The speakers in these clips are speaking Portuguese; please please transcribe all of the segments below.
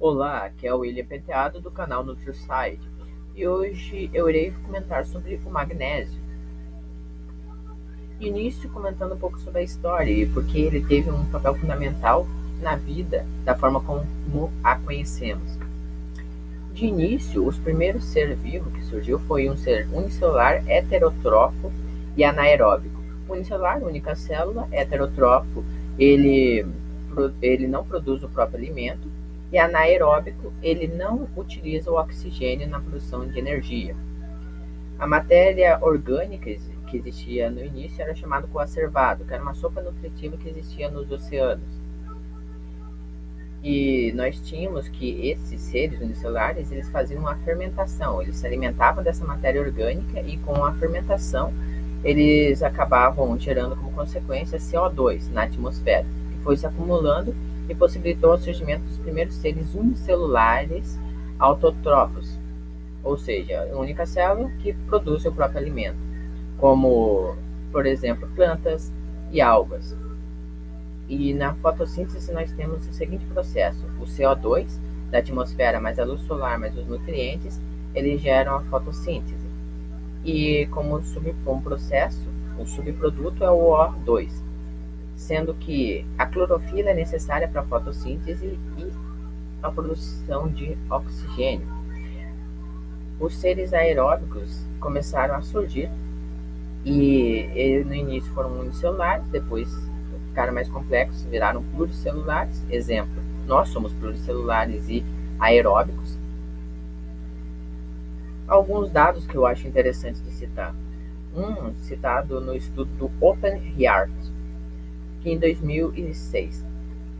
Olá, aqui é o William Penteado do canal NutriSite e hoje eu irei comentar sobre o magnésio. Início comentando um pouco sobre a história e porque ele teve um papel fundamental na vida da forma como a conhecemos. De início, os primeiros ser vivo que surgiu foi um ser unicelular, heterótrofo e anaeróbico. Unicelular, única célula, heterótrofo, ele, ele não produz o próprio alimento, e anaeróbico, ele não utiliza o oxigênio na produção de energia. A matéria orgânica que existia no início era chamada coacervado, que era uma sopa nutritiva que existia nos oceanos. E nós tínhamos que esses seres unicelulares, eles faziam uma fermentação, eles se alimentavam dessa matéria orgânica e com a fermentação eles acabavam gerando como consequência CO2 na atmosfera, que foi se acumulando e possibilitou o surgimento dos primeiros seres unicelulares autótrofos, ou seja, a única célula que produz o próprio alimento, como, por exemplo, plantas e algas. E na fotossíntese nós temos o seguinte processo: o CO2 da atmosfera mais a luz solar mais os nutrientes, eles geram a fotossíntese. E como processo, o subproduto é o O2, sendo que a clorofila é necessária para a fotossíntese e a produção de oxigênio. Os seres aeróbicos começaram a surgir e no início foram unicelulares, depois ficaram mais complexos, viraram pluricelulares. Exemplo, nós somos pluricelulares e aeróbicos. Alguns dados que eu acho interessantes de citar. Um citado no estudo do Open Heart, que em 2006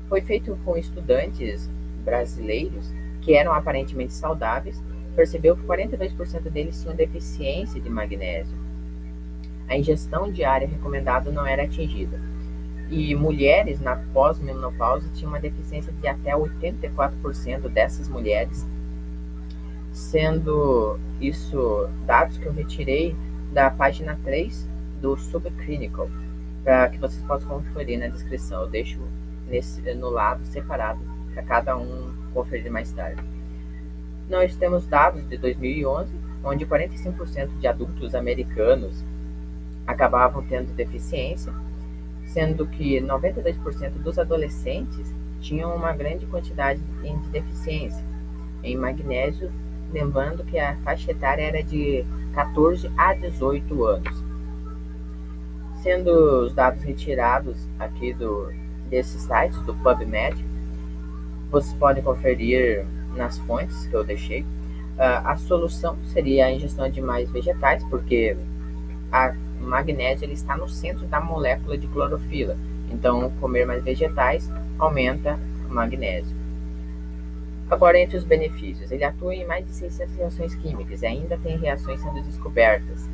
foi feito com estudantes brasileiros que eram aparentemente saudáveis, percebeu que 42% deles tinham deficiência de magnésio. A ingestão diária recomendada não era atingida. E mulheres na pós-menopausa tinham uma deficiência de até 84% dessas mulheres, sendo isso dados que eu retirei da página 3 do Subclinical, para que vocês possam conferir na descrição. Eu deixo no lado separado para cada um conferir mais tarde. Nós temos dados de 2011, onde 45% de adultos americanos acabavam tendo deficiência, sendo que 92% dos adolescentes tinham uma grande quantidade de deficiência em magnésio, lembrando que a faixa etária era de 14 a 18 anos. Sendo os dados retirados aqui desses sites, do PubMed, vocês podem conferir nas fontes que eu deixei. A solução seria a ingestão de mais vegetais, porque o magnésio ele está no centro da molécula de clorofila. Então, comer mais vegetais aumenta o magnésio. Agora, entre os benefícios, ele atua em mais de 600 reações químicas e ainda tem reações sendo descobertas.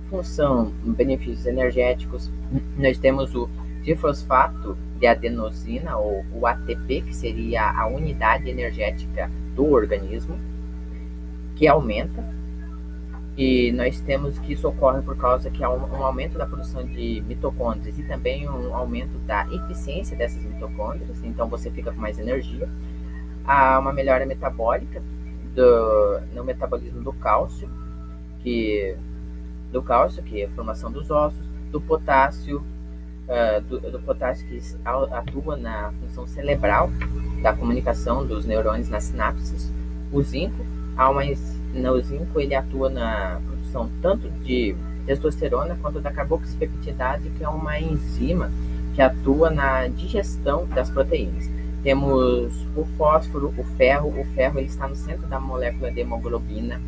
Função, benefícios energéticos, nós temos o trifosfato de adenosina, ou o ATP, que seria a unidade energética do organismo, que aumenta. E nós temos que isso ocorre por causa que há um aumento da produção de mitocôndrias e também um aumento da eficiência dessas mitocôndrias, então você fica com mais energia. Há uma melhora metabólica no metabolismo do cálcio, que é a formação dos ossos, do potássio, do potássio que atua na função cerebral da comunicação dos neurônios nas sinapses. O zinco, no zinco ele atua na produção tanto de testosterona quanto da carboxipeptidase, que é uma enzima que atua na digestão das proteínas. Temos o fósforo, o ferro ele está no centro da molécula de hemoglobina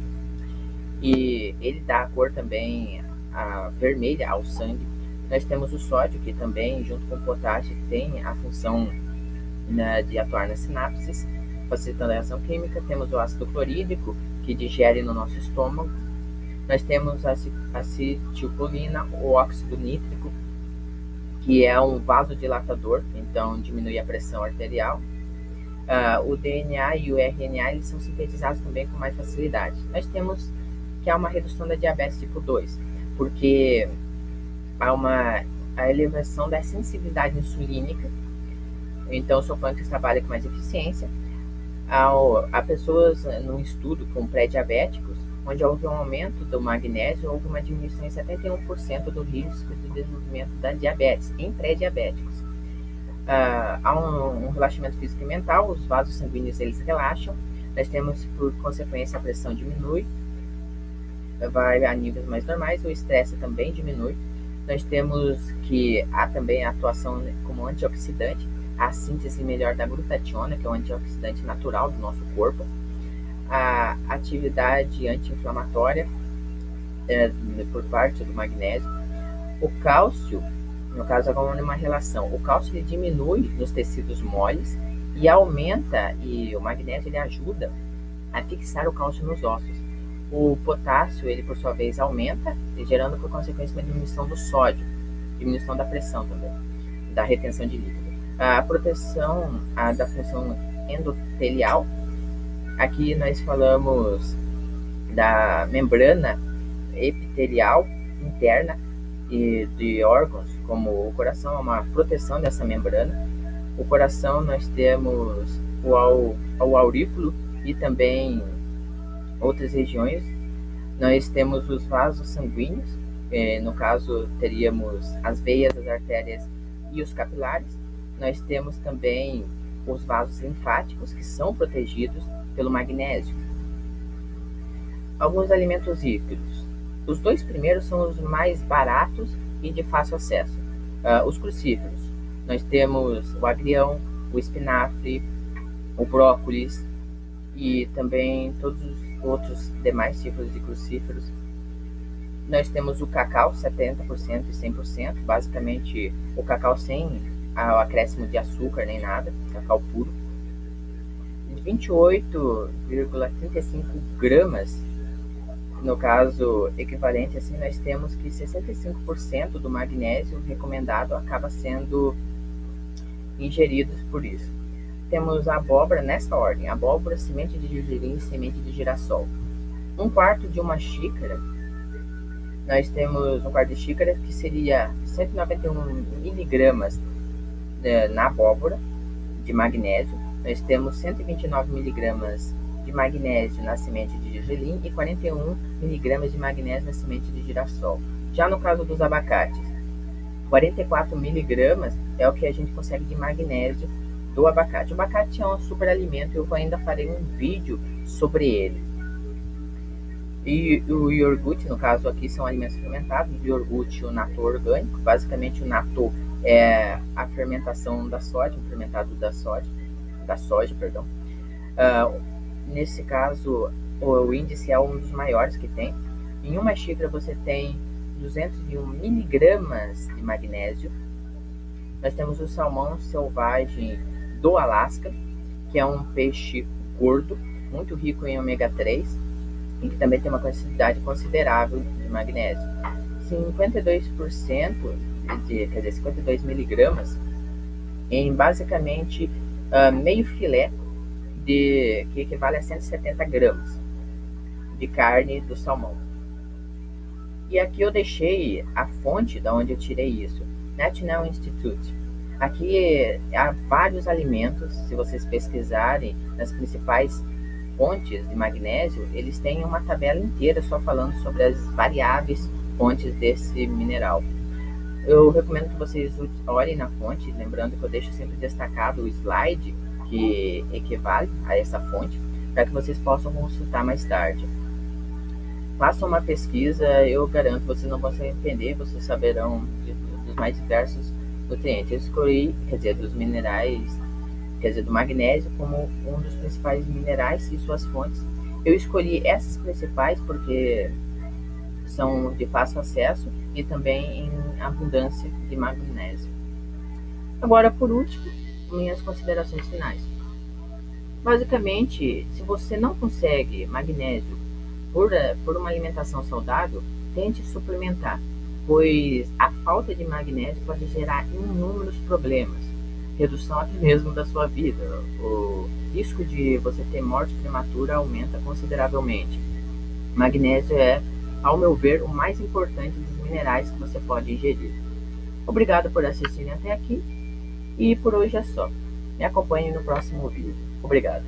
e ele dá a cor também vermelha ao sangue. Nós temos o sódio, que também, junto com o potássio, tem a função de atuar nas sinapses, facilitando a reação química. Temos o ácido clorídrico, que digere no nosso estômago. Nós temos a acetilcolina, o óxido nítrico, que é um vasodilatador, então diminui a pressão arterial. O DNA e o RNA eles são sintetizados também com mais facilidade. Nós temos que há uma redução da diabetes tipo 2, porque há a elevação da sensibilidade insulínica, então o seu pâncreas trabalha com mais eficiência. Há pessoas num estudo com pré-diabéticos, onde houve um aumento do magnésio, houve uma diminuição em 71% do risco de desenvolvimento da diabetes em pré-diabéticos. Há um relaxamento físico e mental, os vasos sanguíneos eles relaxam, nós temos por consequência a pressão diminui, vai a níveis mais normais, o estresse também diminui. Nós temos que há também a atuação como antioxidante, a síntese melhor da glutationa, que é um antioxidante natural do nosso corpo, a atividade anti-inflamatória por parte do magnésio, o cálcio, no caso agora uma relação, o cálcio ele diminui nos tecidos moles e aumenta, e o magnésio ele ajuda a fixar o cálcio nos ossos. O potássio, ele por sua vez aumenta, gerando por consequência uma diminuição do sódio, diminuição da pressão também, da retenção de líquido. A proteção da função endotelial, aqui nós falamos da membrana epitelial interna e de órgãos, como o coração, é uma proteção dessa membrana. O coração nós temos o aurículo e também outras regiões. Nós temos os vasos sanguíneos, no caso teríamos as veias, as artérias e os capilares. Nós temos também os vasos linfáticos, que são protegidos pelo magnésio. Alguns alimentos líquidos. Os dois primeiros são os mais baratos e de fácil acesso. Os crucíferos. Nós temos o agrião, o espinafre, o brócolis e também todos os outros demais tipos de crucíferos. Nós temos o cacau, 70% e 100%, basicamente o cacau sem o acréscimo de açúcar nem nada, cacau puro. 28,35 gramas, no caso equivalente, assim, nós temos que 65% do magnésio recomendado acaba sendo ingerido por isso. Temos a abóbora nessa ordem: abóbora, semente de gergelim e semente de girassol. Um quarto de uma xícara, nós temos um quarto de xícara que seria 191 miligramas na abóbora de magnésio. Nós temos 129 miligramas de magnésio na semente de gergelim e 41 miligramas de magnésio na semente de girassol. Já no caso dos abacates, 44 miligramas é o que a gente consegue de magnésio do abacate. O abacate é um super alimento, eu ainda farei um vídeo sobre ele. E o iogurte, no caso aqui, são alimentos fermentados. O iogurte, o natô orgânico, basicamente o natô é a fermentação da soja, o fermentado da soja, perdão. Nesse caso, o índice é um dos maiores que tem. Em uma xícara você tem 201 miligramas de magnésio. Nós temos o salmão selvagem do Alasca, que é um peixe gordo, muito rico em ômega 3, e que também tem uma quantidade considerável de magnésio. 52%, 52 miligramas, em basicamente meio filé, que equivale a 170 gramas de carne do salmão. E aqui eu deixei a fonte da onde eu tirei isso, National Institute. Aqui há vários alimentos, se vocês pesquisarem nas principais fontes de magnésio, eles têm uma tabela inteira só falando sobre as variáveis fontes desse mineral. Eu recomendo que vocês olhem na fonte, lembrando que eu deixo sempre destacado o slide que equivale a essa fonte, para que vocês possam consultar mais tarde. Façam uma pesquisa, eu garanto, vocês não vão se arrepender, vocês saberão dos mais diversos nutrientes. Eu escolhi, dos minerais, do magnésio como um dos principais minerais e suas fontes. Eu escolhi essas principais porque são de fácil acesso e também em abundância de magnésio. Agora, por último, minhas considerações finais. Basicamente, se você não consegue magnésio por uma alimentação saudável, tente suplementar, pois a falta de magnésio pode gerar inúmeros problemas, redução até mesmo da sua vida. O risco de você ter morte prematura aumenta consideravelmente. Magnésio é, ao meu ver, o mais importante dos minerais que você pode ingerir. Obrigado por assistirem até aqui e por hoje é só. Me acompanhe no próximo vídeo. Obrigado.